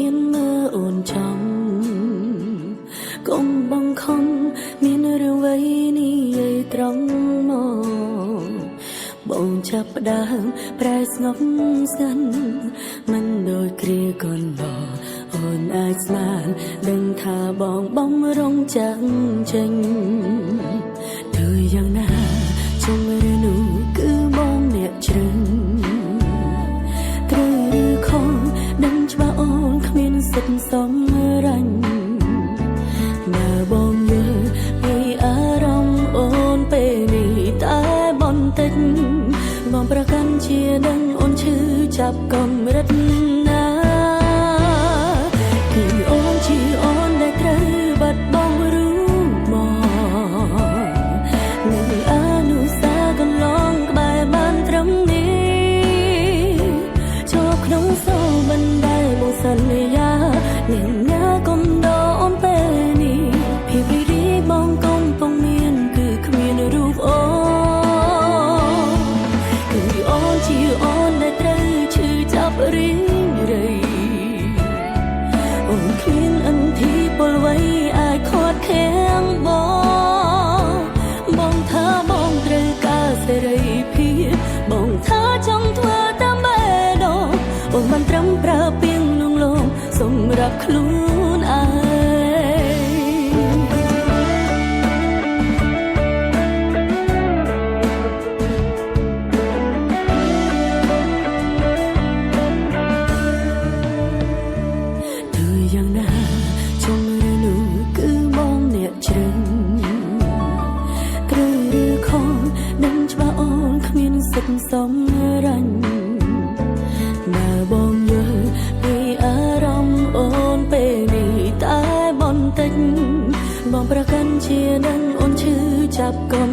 មានមើលអូនចំកុំបង្ខំមានរឿងអ្វីនេះយាយត្រង់មកបងចាប់ផ្ដើមប្រែស្ងប់ស្ងាត់មិនដូចគ្រាកូនបអូនអាចស្មានដឹងថាបងបំរុងចាំងចេញទើបយ៉ាងណាជុំឬនោះគឺបងអ្នកជ្រឹងត្រូវឬខុសដឹងច្បាស់អូនគ្មានសិទ្ធិសម្រេចបើបងយល់ពីអារម្មណ៍អូនពេលនេះតែបន្តិចបងប្រកាន់ជាដឹងអូនឈឺចាប់កម្រិតណាគឺអូនជាអូនដែលត្រូវបាត់បង់รู้មកនៅអនុស្សាវរីយ៍កន្លងក្បែរបានត្រឹមនេះចូលក្នុងសូរបណ្ដែលបងសន្យាអ្នកណាកុំដោអូនពេលនេះភាពរីរីបងកំពុងមានគឺគ្មានរូបអូនគឺអូនជាអូនដែលត្រូវឈឺចាប់រីងរៃអូនគ្មានអន្ទីពលអ្វីអាចខាត់ខាំងបងថាបងត្រូវការសេរីភាពបងថាចង់ធ្វើតាមបេះដូងអូនមិនត្រឹមប្រើពាក្យលងលោមសម្រាប់ខ្លួនឯងយ៉ាងណាជុំឬនោះគឺបងអ្នកជ្រឹងត្រូវឬខុសដឹងច្បាស់អូនគ្មានសិទ្ធិសម្រេចបើបងយល់ពីអារម្មណ៍អូនពេលនេះតែបន្តិចបងប្រកាន់ជាដឹងអូនឈឺចាប់កំ